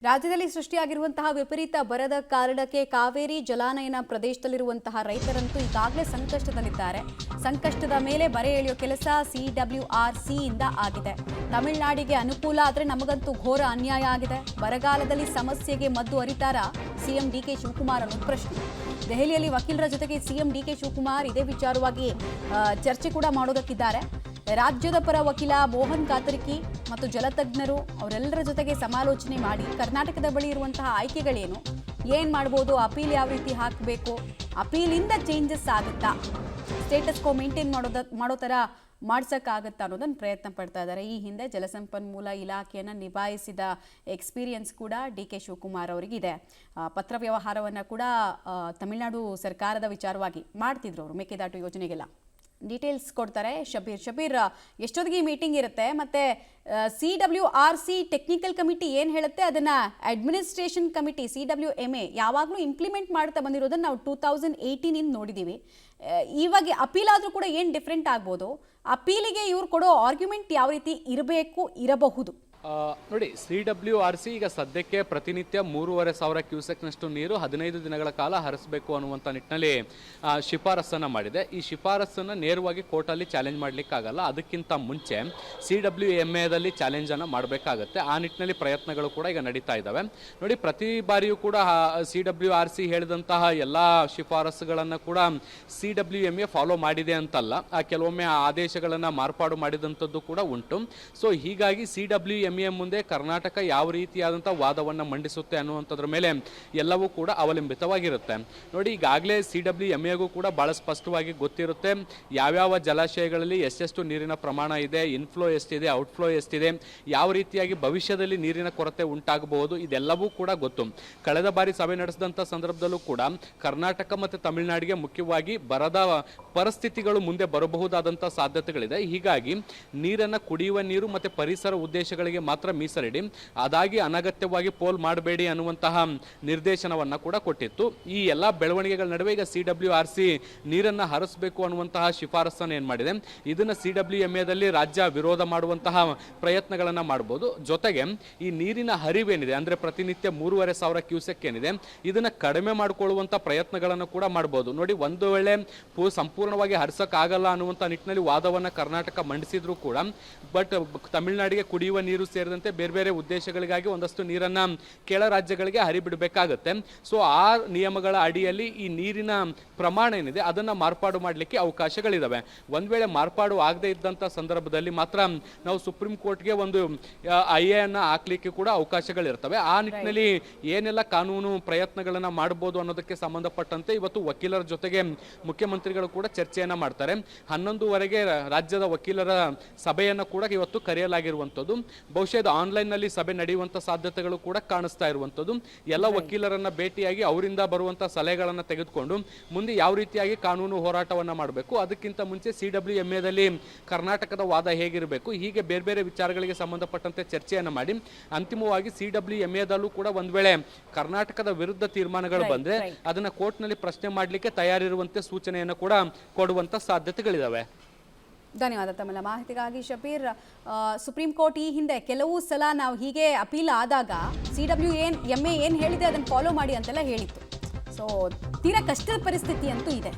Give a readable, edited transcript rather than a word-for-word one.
ರಾಜ್ಯದಲ್ಲಿ ಸೃಷ್ಟಿಯಾಗಿರುವಂತಹ ವಿಪರೀತ ಬರದ ಕಾರಣಕ್ಕೆ ಕಾವೇರಿ ಜಲಾನಯನ ಪ್ರದೇಶದಲ್ಲಿರುವಂತಹ ರೈತರಂತೂ ಈಗಾಗಲೇ ಸಂಕಷ್ಟದಲ್ಲಿದ್ದಾರೆ. ಸಂಕಷ್ಟದ ಮೇಲೆ ಬರೆ ಎಳೆಯೋ ಕೆಲಸ CWRC ಇಂದ ಆಗಿದೆ. ತಮಿಳುನಾಡಿಗೆ ಅನುಕೂಲ ಆದರೆ ನಮಗಂತೂ ಘೋರ ಅನ್ಯಾಯ ಆಗಿದೆ. ಬರಗಾಲದಲ್ಲಿ ಸಮಸ್ಯೆಗೆ ಮದ್ದು ಅರಿತಾರಾ ಸಿಎಂ DK ಶಿವಕುಮಾರ್ ಅನ್ನೋ ಪ್ರಶ್ನೆ. ದೆಹಲಿಯಲ್ಲಿ ವಕೀಲರ ಜೊತೆಗೆ ಸಿಎಂ DK ಶಿವಕುಮಾರ್ ಇದೇ ವಿಚಾರವಾಗಿ ಚರ್ಚೆ ಕೂಡ ಮಾಡೋದಕ್ಕಿದ್ದಾರೆ. ರಾಜ್ಯದ ಪರ ವಕೀಲ ಮೋಹನ್ ಕಾತರ್ಕಿ ಮತ್ತು ಜಲತಜ್ಞರು ಅವರೆಲ್ಲರ ಜೊತೆಗೆ ಸಮಾಲೋಚನೆ ಮಾಡಿ ಕರ್ನಾಟಕದ ಬಳಿ ಇರುವಂತಹ ಆಯ್ಕೆಗಳೇನು, ಏನ್ ಮಾಡಬಹುದು, ಅಪೀಲ್ ಯಾವ ರೀತಿ ಹಾಕಬೇಕು, ಅಪೀಲಿಂದ ಚೇಂಜಸ್ ಆಗುತ್ತಾ, ಸ್ಟೇಟಸ್ ಕೋ ಮೇಂಟೈನ್ ಮಾಡೋ ಥರ ಮಾಡ್ಸೋಕ್ಕಾಗತ್ತಾ ಅನ್ನೋದನ್ನು ಪ್ರಯತ್ನ ಪಡ್ತಾ ಇದ್ದಾರೆ. ಈ ಹಿಂದೆ ಜಲಸಂಪನ್ಮೂಲ ಇಲಾಖೆಯನ್ನು ನಿಭಾಯಿಸಿದ ಎಕ್ಸ್ಪೀರಿಯನ್ಸ್ ಕೂಡ DK ಶಿವಕುಮಾರ್ ಅವರಿಗಿದೆ. ಪತ್ರ ವ್ಯವಹಾರವನ್ನು ಕೂಡ ತಮಿಳುನಾಡು ಸರ್ಕಾರದ ವಿಚಾರವಾಗಿ ಮಾಡ್ತಿದ್ರು ಅವರು, ಮೇಕೆದಾಟು ಯೋಜನೆಗೆಲ್ಲ. ಡೀಟೇಲ್ಸ್ ಕೊಡ್ತಾರೆ ಶಬೀರ್. ಎಷ್ಟೊತ್ತಿಗೆ ಈ ಮೀಟಿಂಗ್ ಇರುತ್ತೆ, ಮತ್ತೆ CWRC ಟೆಕ್ನಿಕಲ್ ಕಮಿಟಿ ಏನು ಹೇಳುತ್ತೆ ಅದನ್ನ ಅಡ್ಮಿನಿಸ್ಟ್ರೇಷನ್ ಕಮಿಟಿ CWMA ಯಾವಾಗಲೂ ಇಂಪ್ಲಿಮೆಂಟ್ ಮಾಡ್ತಾ ಬಂದಿರೋದನ್ನ ನಾವು 2018 ಇಂದ ನೋಡಿದ್ದೀವಿ. ಇವಾಗ ಅಪೀಲ್ ಆದರೂ ಕೂಡ ಏನು ಡಿಫ್ರೆಂಟ್ ಆಗ್ಬೋದು, ಅಪೀಲಿಗೆ ಇವ್ರು ಕೊಡೋ ಆರ್ಗ್ಯುಮೆಂಟ್ ಯಾವ ರೀತಿ ಇರಬಹುದು? ನೋಡಿ, CWRC ಈಗ ಸದ್ಯಕ್ಕೆ ಪ್ರತಿನಿತ್ಯ 3,500 ಕ್ಯೂಸೆಕ್ನಷ್ಟು ನೀರು 15 ದಿನಗಳ ಕಾಲ ಹರಿಸಬೇಕು ಅನ್ನುವಂಥ ನಿಟ್ಟಿನಲ್ಲಿ ಶಿಫಾರಸನ್ನು ಮಾಡಿದೆ. ಈ ಶಿಫಾರಸನ್ನು ನೇರವಾಗಿ ಕೋರ್ಟಲ್ಲಿ ಚಾಲೆಂಜ್ ಮಾಡಲಿಕ್ಕಾಗಲ್ಲ. ಅದಕ್ಕಿಂತ ಮುಂಚೆ CWMAದಲ್ಲಿ ಚಾಲೆಂಜನ್ನು ಮಾಡಬೇಕಾಗತ್ತೆ. ಆ ನಿಟ್ಟಿನಲ್ಲಿ ಪ್ರಯತ್ನಗಳು ಕೂಡ ಈಗ ನಡೀತಾ ಇದ್ದಾವೆ. ನೋಡಿ, ಪ್ರತಿ ಬಾರಿಯೂ ಕೂಡ CWRC ಹೇಳಿದಂತಹ ಎಲ್ಲ ಶಿಫಾರಸುಗಳನ್ನು ಕೂಡ CWMA ಫಾಲೋ ಮಾಡಿದೆ ಅಂತಲ್ಲ, ಕೆಲವೊಮ್ಮೆ ಆ ಆದೇಶಗಳನ್ನು ಮಾರ್ಪಾಡು ಮಾಡಿದಂಥದ್ದು ಕೂಡ ಉಂಟು. ಸೊ ಹೀಗಾಗಿ CWMA ಮುಂದೆ ಕರ್ನಾಟಕ ಯಾವ ರೀತಿಯಾದಂಥ ವಾದವನ್ನು ಮಂಡಿಸುತ್ತೆ ಅನ್ನುವಂಥದ್ರ ಮೇಲೆ ಎಲ್ಲವೂ ಕೂಡ ಅವಲಂಬಿತವಾಗಿರುತ್ತೆ. ನೋಡಿ, ಈಗಾಗಲೇ CWMAಗೂ ಕೂಡ ಭಾಳ ಸ್ಪಷ್ಟವಾಗಿ ಗೊತ್ತಿರುತ್ತೆ ಯಾವ್ಯಾವ ಜಲಾಶಯಗಳಲ್ಲಿ ಎಷ್ಟೆಷ್ಟು ನೀರಿನ ಪ್ರಮಾಣ ಇದೆ, ಇನ್ಫ್ಲೋ ಎಷ್ಟಿದೆ, ಔಟ್ಫ್ಲೋ ಎಷ್ಟಿದೆ, ಯಾವ ರೀತಿಯಾಗಿ ಭವಿಷ್ಯದಲ್ಲಿ ನೀರಿನ ಕೊರತೆ ಉಂಟಾಗಬಹುದು, ಇದೆಲ್ಲವೂ ಕೂಡ ಗೊತ್ತು. ಕಳೆದ ಬಾರಿ ಸಭೆ ನಡೆಸಿದಂಥ ಸಂದರ್ಭದಲ್ಲೂ ಕೂಡ ಕರ್ನಾಟಕ ಮತ್ತು ತಮಿಳುನಾಡಿಗೆ ಮುಖ್ಯವಾಗಿ ಬರದ ಪರಿಸ್ಥಿತಿಗಳು ಮುಂದೆ ಬರಬಹುದಾದಂಥ ಸಾಧ್ಯತೆಗಳಿದೆ. ಹೀಗಾಗಿ ನೀರನ್ನು ಕುಡಿಯುವ ನೀರು ಮತ್ತು ಪರಿಸರ ಉದ್ದೇಶಗಳಿಗೆ ಮಾತ್ರ ಮೀಸಲಿಡಿ, ಅದಾಗಿ ಅನಗತ್ಯವಾಗಿ ಪೋಲ್ ಮಾಡಬೇಡಿ ಅನ್ನುವಂತಹ ನಿರ್ದೇಶನವನ್ನು ಕೂಡ ಕೊಟ್ಟಿತ್ತು. ಈ ಎಲ್ಲ ಬೆಳವಣಿಗೆಗಳ ನಡುವೆ ಈಗ CWRC ನೀರನ್ನು ಹರಿಸಬೇಕು ಅನ್ನುವಂತಹ ಶಿಫಾರಸನ್ನು ಏನು ಮಾಡಿದೆ, ಇದನ್ನು CWMAದಲ್ಲಿ ರಾಜ್ಯ ವಿರೋಧ ಮಾಡುವಂತಹ ಪ್ರಯತ್ನಗಳನ್ನು ಮಾಡ್ಬೋದು. ಜೊತೆಗೆ ಈ ನೀರಿನ ಹರಿವೇನಿದೆ ಅಂದರೆ ಪ್ರತಿನಿತ್ಯ 3,500 ಕ್ಯೂಸೆಕ್ ಏನಿದೆ, ಇದನ್ನು ಕಡಿಮೆ ಮಾಡಿಕೊಳ್ಳುವಂಥ ಪ್ರಯತ್ನಗಳನ್ನು ಕೂಡ ಮಾಡ್ಬೋದು. ನೋಡಿ, ಒಂದು ವೇಳೆ ಸಂಪೂರ್ಣವಾಗಿ ಹರಿಸೋಕ್ಕಾಗಲ್ಲ ಅನ್ನುವಂಥ ನಿಟ್ಟಿನಲ್ಲಿ ವಾದವನ್ನು ಕರ್ನಾಟಕ ಮಂಡಿಸಿದ್ರು ಕೂಡ, ಬಟ್ ತಮಿಳುನಾಡಿಗೆ ಕುಡಿಯುವ ನೀರು ಸೇರಿದಂತೆ ಬೇರೆ ಬೇರೆ ಉದ್ದೇಶಗಳಿಗಾಗಿ ಒಂದಷ್ಟು ನೀರನ್ನು ಕೆಳ ರಾಜ್ಯಗಳಿಗೆ ಹರಿಬಿಡಬೇಕಾಗತ್ತೆ. ಸೊ ಆ ನಿಯಮಗಳ ಅಡಿಯಲ್ಲಿ ಈ ನೀರಿನ ಪ್ರಮಾಣ ಏನಿದೆ ಅದನ್ನು ಮಾರ್ಪಾಡು ಮಾಡಲಿಕ್ಕೆ ಅವಕಾಶಗಳಿದ್ದಾವೆ. ಒಂದು ವೇಳೆ ಮಾರ್ಪಾಡು ಆಗದೇ ಇದ್ದಂಥ ಸಂದರ್ಭದಲ್ಲಿ ಮಾತ್ರ ನಾವು ಸುಪ್ರೀಂ ಕೋರ್ಟ್ಗೆ ಒಂದು IA ಹಾಕ್ಲಿಕ್ಕೆ ಕೂಡ ಅವಕಾಶಗಳಿರ್ತವೆ. ಆ ನಿಟ್ಟಿನಲ್ಲಿ ಏನೆಲ್ಲ ಕಾನೂನು ಪ್ರಯತ್ನಗಳನ್ನು ಮಾಡ್ಬೋದು ಅನ್ನೋದಕ್ಕೆ ಸಂಬಂಧಪಟ್ಟಂತೆ ಇವತ್ತು ವಕೀಲರ ಜೊತೆಗೆ ಮುಖ್ಯಮಂತ್ರಿಗಳು ಕೂಡ ಚರ್ಚೆಯನ್ನು ಮಾಡ್ತಾರೆ. 11:00 ರಾಜ್ಯದ ವಕೀಲರ ಸಭೆಯನ್ನು ಕೂಡ ಇವತ್ತು ಕರೆಯಲಾಗಿರುವಂಥದ್ದು. ಬಹುಶಃ ಇದು ಆನ್ಲೈನ್ನಲ್ಲಿ ಸಭೆ ನಡೆಯುವಂಥ ಸಾಧ್ಯತೆಗಳು ಕೂಡ ಕಾಣಿಸ್ತಾ ಇರುವಂಥದ್ದು. ಎಲ್ಲ ವಕೀಲರನ್ನ ಭೇಟಿಯಾಗಿ ಅವರಿಂದ ಬರುವಂಥ ಸಲಹೆಗಳನ್ನು ತೆಗೆದುಕೊಂಡು ಮುಂದೆ ಯಾವ ರೀತಿಯಾಗಿ ಕಾನೂನು ಹೋರಾಟವನ್ನು ಮಾಡಬೇಕು, ಅದಕ್ಕಿಂತ ಮುಂಚೆ CWMAದಲ್ಲಿ ಕರ್ನಾಟಕದ ವಾದ ಹೇಗಿರಬೇಕು, ಹೀಗೆ ಬೇರೆ ಬೇರೆ ವಿಚಾರಗಳಿಗೆ ಸಂಬಂಧಪಟ್ಟಂತೆ ಚರ್ಚೆಯನ್ನು ಮಾಡಿ ಅಂತಿಮವಾಗಿ CWMAದಲ್ಲೂ ಕೂಡ ಒಂದು ವೇಳೆ ಕರ್ನಾಟಕದ ವಿರುದ್ಧ ತೀರ್ಮಾನಗಳು ಬಂದರೆ ಅದನ್ನು ಕೋರ್ಟ್ನಲ್ಲಿ ಪ್ರಶ್ನೆ ಮಾಡಲಿಕ್ಕೆ ತಯಾರಿರುವಂತೆ ಸೂಚನೆಯನ್ನು ಕೂಡ ಕೊಡುವಂಥ ಸಾಧ್ಯತೆಗಳಿದ್ದಾವೆ. ಧನ್ಯವಾದ ತಮ್ಮ ಮಾಹಿತಿಗಾಗಿ ಶಬೀರ್. ಸುಪ್ರೀಂ ಕೋರ್ಟ್ ಈ ಹಿಂದೆ ಕೆಲವು ಸಲ ನಾವು ಹೀಗೆ ಅಪೀಲ್ ಆದಾಗ CWMA ಏನು ಹೇಳಿದೆ ಅದನ್ನು ಫಾಲೋ ಮಾಡಿ ಅಂತೆಲ್ಲ ಹೇಳಿತ್ತು. ಸೊ ತೀರಾ ಕಷ್ಟದ ಪರಿಸ್ಥಿತಿ ಅಂತೂ ಇದೆ.